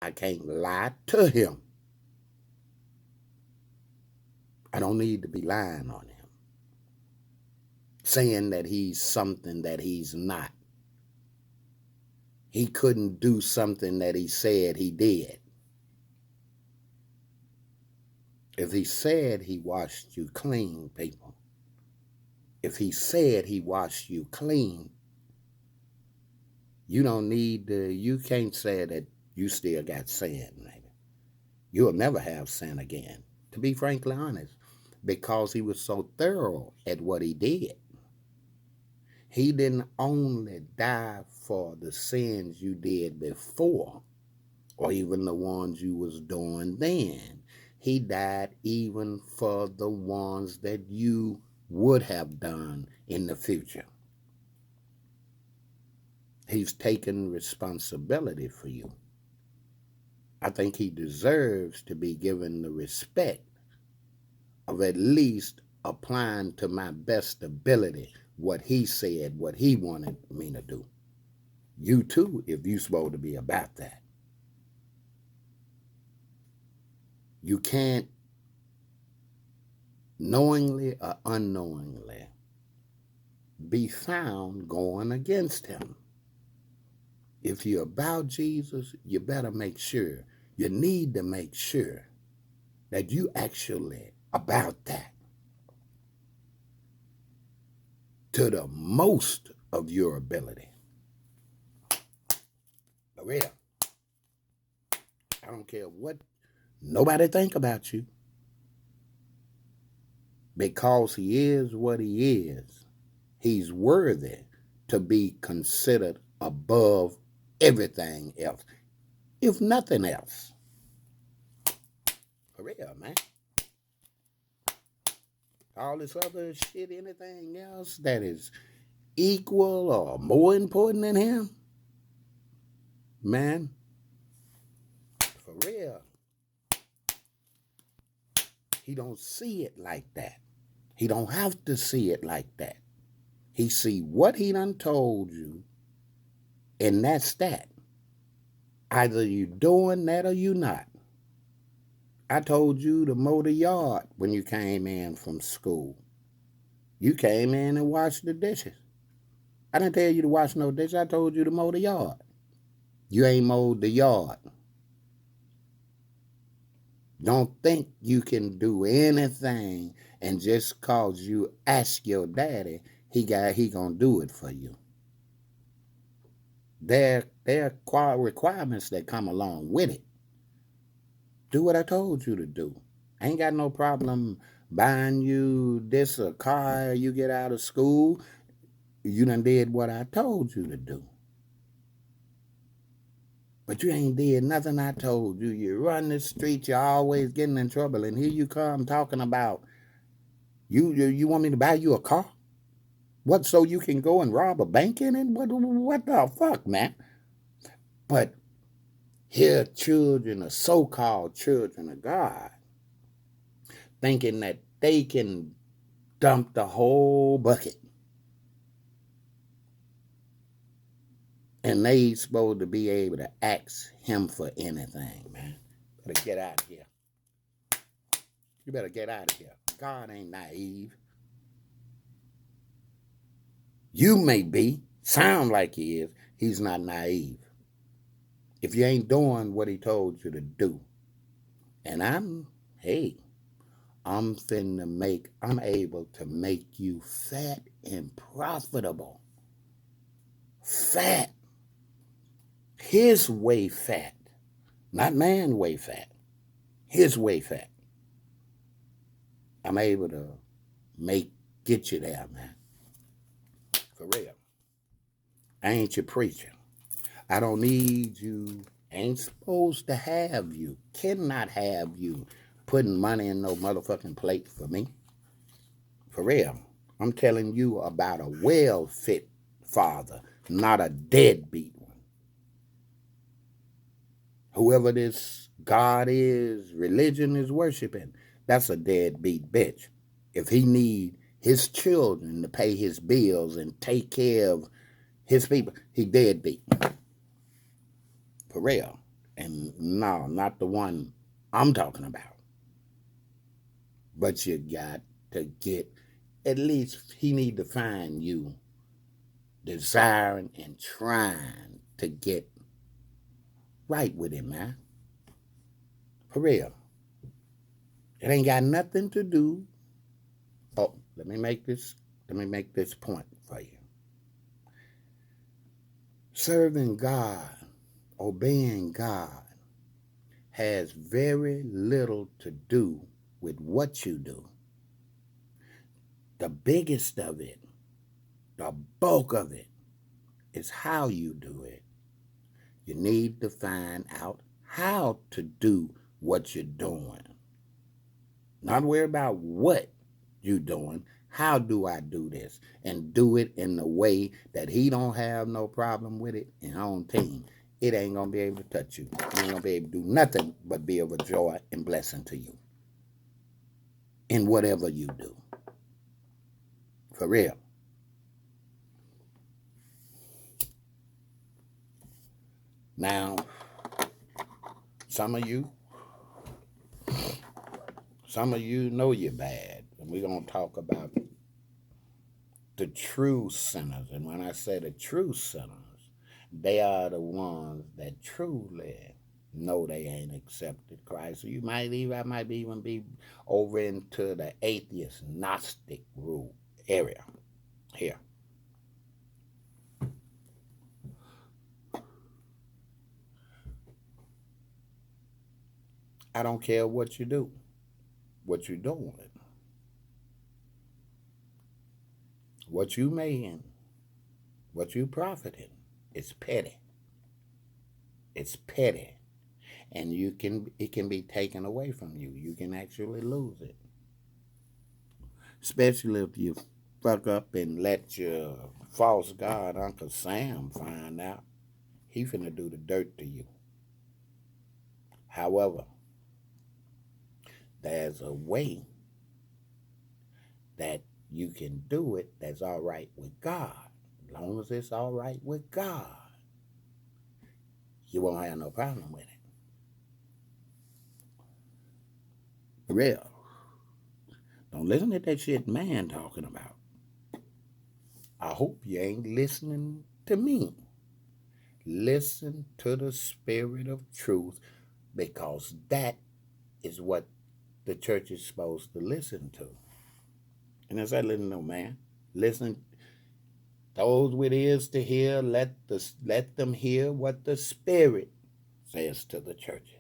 I can't lie to him. I don't need to be lying on him, saying that he's something that he's not. He couldn't do something that he said he did. If he said he washed you clean, people, if he said he washed you clean, you don't need to, you can't say that you still got sin, maybe. You'll never have sin again, to be frankly honest, because he was so thorough at what he did. He didn't only die for the sins you did before, or even the ones you was doing then. He died even for the ones that you would have done in the future. He's taken responsibility for you. I think he deserves to be given the respect of at least applying to my best ability what he said, what he wanted me to do. You too, if you're supposed to be about that. You can't knowingly or unknowingly be found going against him. If you're about Jesus, you better make sure, you need to make sure that you actually about that to the most of your ability. For real. I don't care what nobody think about you. Because he is what he is, he's worthy to be considered above everything else, if nothing else. For real, man. All this other shit, anything else that is equal or more important than him, man, for real, he don't see it like that. He don't have to see it like that. He see what he done told you, and that's that. Either you doing that or you not. I told you to mow the yard when you came in from school. You came in and washed the dishes. I didn't tell you to wash no dishes. I told you to mow the yard. You ain't mowed the yard. Don't think you can do anything and just cause you ask your daddy, he gonna do it for you. There are requirements that come along with it. Do what I told you to do. I ain't got no problem buying you this a car you get out of school. You done did what I told you to do. But you ain't did nothing I told you. You run the streets, you're always getting in trouble. And here you come talking about, you want me to buy you a car? What, so you can go and rob a bank in it? What the fuck, man? But here children, or so-called children of God, thinking that they can dump the whole bucket. And they supposed to be able to ask him for anything, man. Better get out of here. You better get out of here. God ain't naive. You may be, sound like he is. He's not naive. If you ain't doing what he told you to do, and I'm able to make you fat and profitable. Fat. His way fat. Not man way fat. His way fat. I'm able to get you there, man. For real. I ain't your preacher. I don't need you. Ain't supposed to have you. Cannot have you putting money in no motherfucking plate for me. For real. I'm telling you about a well-fit father, not a deadbeat one. Whoever this God is, religion is worshiping, that's a deadbeat bitch. If he need his children to pay his bills and take care of his people, he deadbeat. For real. And no, not the one I'm talking about. But you got to get, at least he need to find you desiring and trying to get right with him, man. For real. It ain't got nothing to do. Oh, let me make this point for you. Serving God, obeying God, has very little to do with what you do. The biggest of it, the bulk of it, is how you do it. You need to find out how to do what you're doing. Not worry about what you're doing. How do I do this? And do it in the way that he don't have no problem with it and on team. It ain't going to be able to touch you. It ain't going to be able to do nothing but be of a joy and blessing to you in whatever you do. For real. Now, some of you know you're bad. And we're going to talk about the true sinners. And when I say the true sinners, they are the ones that truly know they ain't accepted Christ. So I might even be over into the atheist, Gnostic rule area here. I don't care what you do, what you're doing, what you making, what you profiting. It's petty. It's petty. And it can be taken away from you. You can actually lose it. Especially if you fuck up and let your false god Uncle Sam find out. He finna do the dirt to you. However, there's a way that you can do it that's all right with God. As long as it's all right with God, you won't have no problem with it. For real. Don't listen to that shit man talking about. I hope you ain't listening to me. Listen to the spirit of truth, because that is what the church is supposed to listen to. And as I listen to man, listen, those with ears to hear, let them hear what the Spirit says to the churches.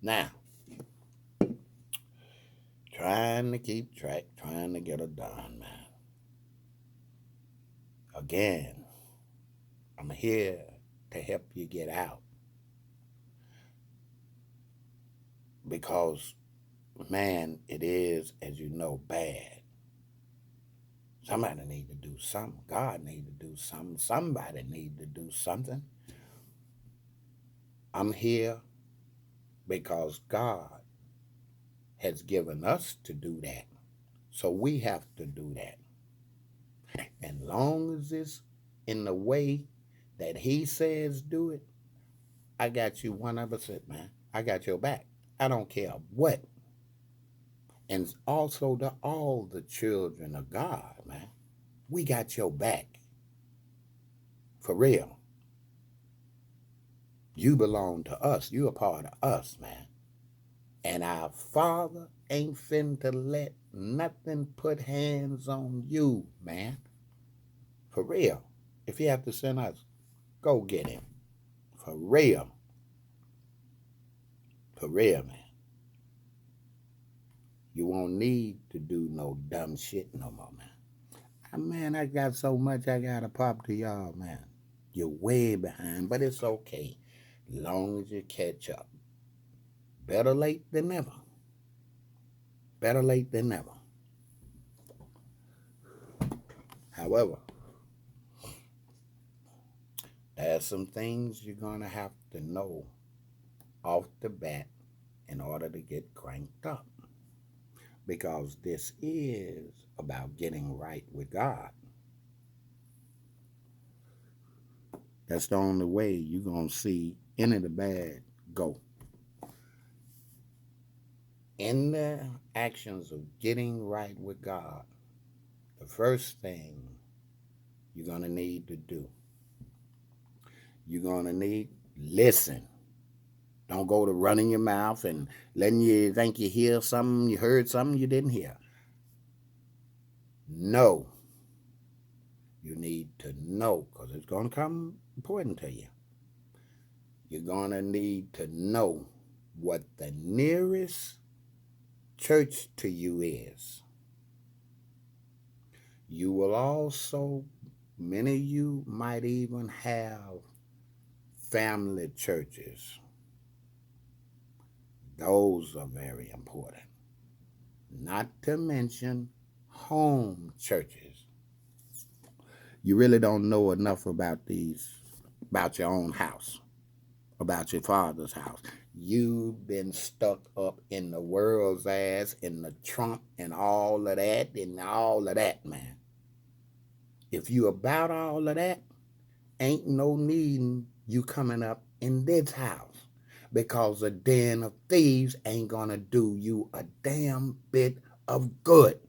Now, trying to keep track, trying to get it done, man. Again, I'm here to help you get out. Because, man, it is, as you know, bad. Somebody need to do something. God need to do something. Somebody need to do something. I'm here because God has given us to do that. So we have to do that. And long as it's in the way that he says do it, I got you 100%, man. I got your back. I don't care what. And also to all the children of God, man, we got your back. For real. You belong to us. You a part of us, man. And our Father ain't finna let nothing put hands on you, man. For real. If you have to send us, go get him. For real. For real, man. You won't need to do no dumb shit no more, man. Man, I got so much I gotta pop to y'all, man. You're way behind, but it's okay. Long as you catch up. Better late than never. Better late than never. However, there's some things you're gonna have to know off the bat in order to get cranked up. Because this is about getting right with God. That's the only way you're going to see any of the bad go. In the actions of getting right with God, the first thing you're going to need to do, you're going to need listen. Don't go to running your mouth and letting you think you hear something, you heard something you didn't hear. No. You need to know, because it's going to come important to you. You're going to need to know what the nearest church to you is. You will also, many of you might even have family churches. Those are very important. Not to mention home churches. You really don't know enough about these, about your own house, about your father's house. You've been stuck up in the world's ass, in the Trump and all of that, man. If you about all of that, ain't no need you coming up in this house, because a den of thieves ain't gonna do you a damn bit of good.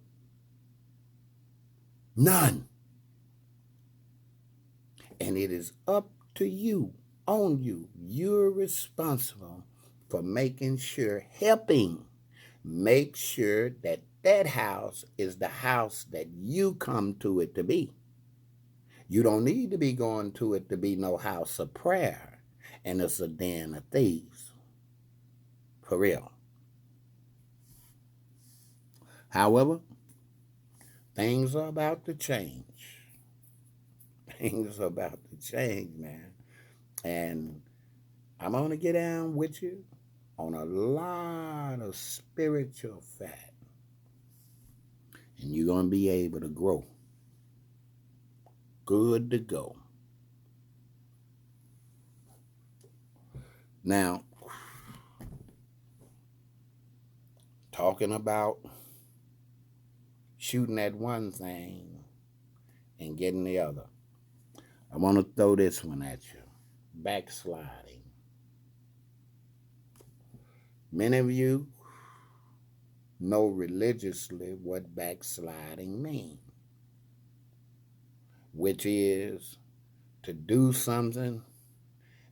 None. And it is up to you, on you. You're responsible for making sure, make sure that that house is the house that you come to it to be. You don't need to be going to it to be no house of prayer, and it's a den of thieves. For real. However, things are about to change. Things are about to change, man. And I'm going to get down with you on a lot of spiritual fact. And you're going to be able to grow. Good to go. Now, talking about shooting at one thing and getting the other, I want to throw this one at you. Backsliding. Many of you know religiously what backsliding means, which is to do something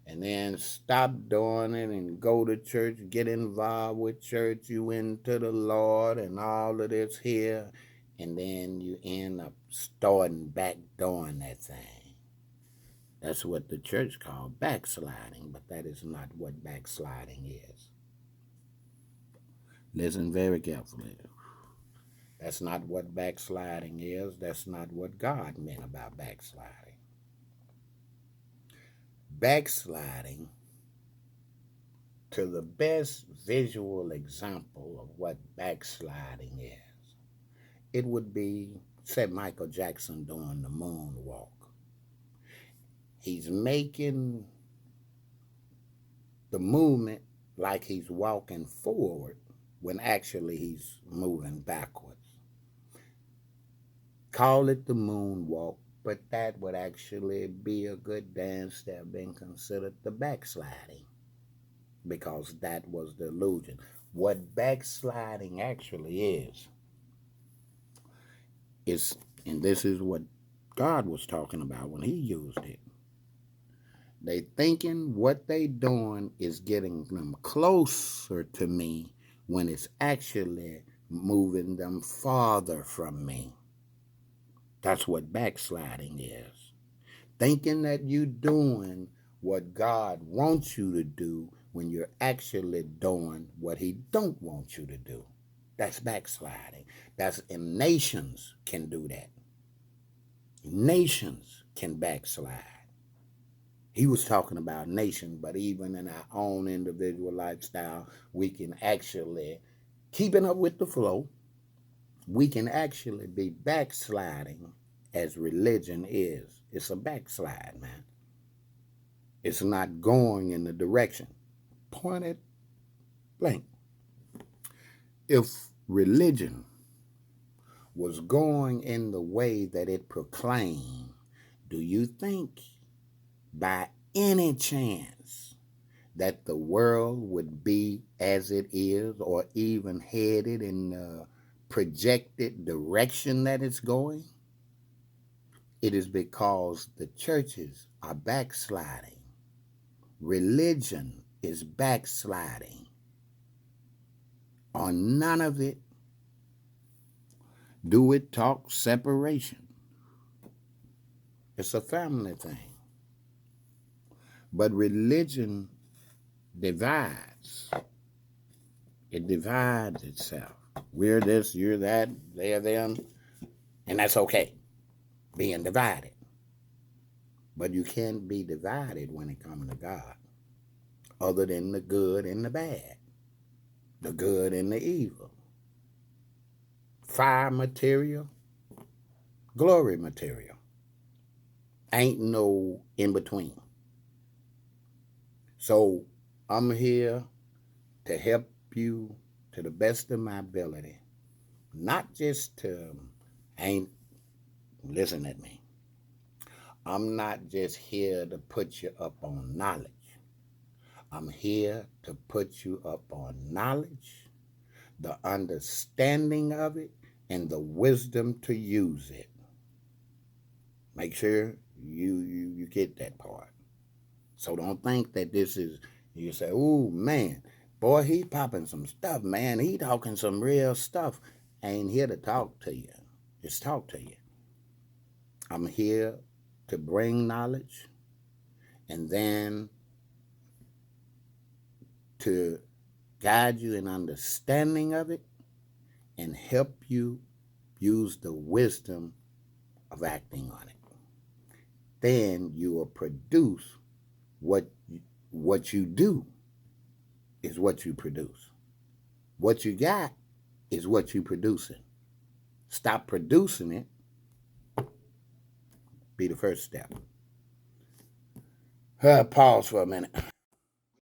and then stop doing it and go to church, get involved with church, you into the Lord and all of this here, and then you end up starting back doing that thing. That's what the church called backsliding, but that is not what backsliding is. Listen very carefully. That's not what backsliding is. That's not what God meant about backsliding. Backsliding, to the best visual example of what backsliding is, it would be, say, Michael Jackson doing the moonwalk. He's making the movement like he's walking forward when actually he's moving backwards. Call it the moonwalk, but that would actually be a good dance step being considered the backsliding, because that was the illusion. What backsliding actually is, and this is what God was talking about when he used it. They thinking what they doing is getting them closer to me when it's actually moving them farther from me. That's what backsliding is. Thinking that you're doing what God wants you to do when you're actually doing what he don't want you to do. That's backsliding. And nations can do that. Nations can backslide. He was talking about nations, but even in our own individual lifestyle, we can actually, keeping up with the flow, we can actually be backsliding as religion is. It's a backslide, man. It's not going in the direction. Point blank. If religion was going in the way that it proclaimed, do you think by any chance that the world would be as it is or even headed in the projected direction that it's going, it is because the churches are backsliding. Religion is backsliding. On none of it do it talk separation. It's a family thing. But religion divides. It divides itself. We're this, you're that, they're them, and that's okay, being divided. But you can't be divided when it comes to God, other than the good and the bad, the good and the evil. Fire material, glory material. Ain't no in between. So I'm here to help you to the best of my ability, not just to, listen at me. I'm not just here to put you up on knowledge. I'm here to put you up on knowledge, the understanding of it, and the wisdom to use it. Make sure you get that part. So don't think that this is, you say, oh man, boy, he popping some stuff, man. He talking some real stuff. I ain't here to talk to you. Just talk to you. I'm here to bring knowledge and then to guide you in understanding of it and help you use the wisdom of acting on it. Then you will produce what you do is what you produce. What you got is what you producing. Stop producing it. Be the first step. Pause for a minute.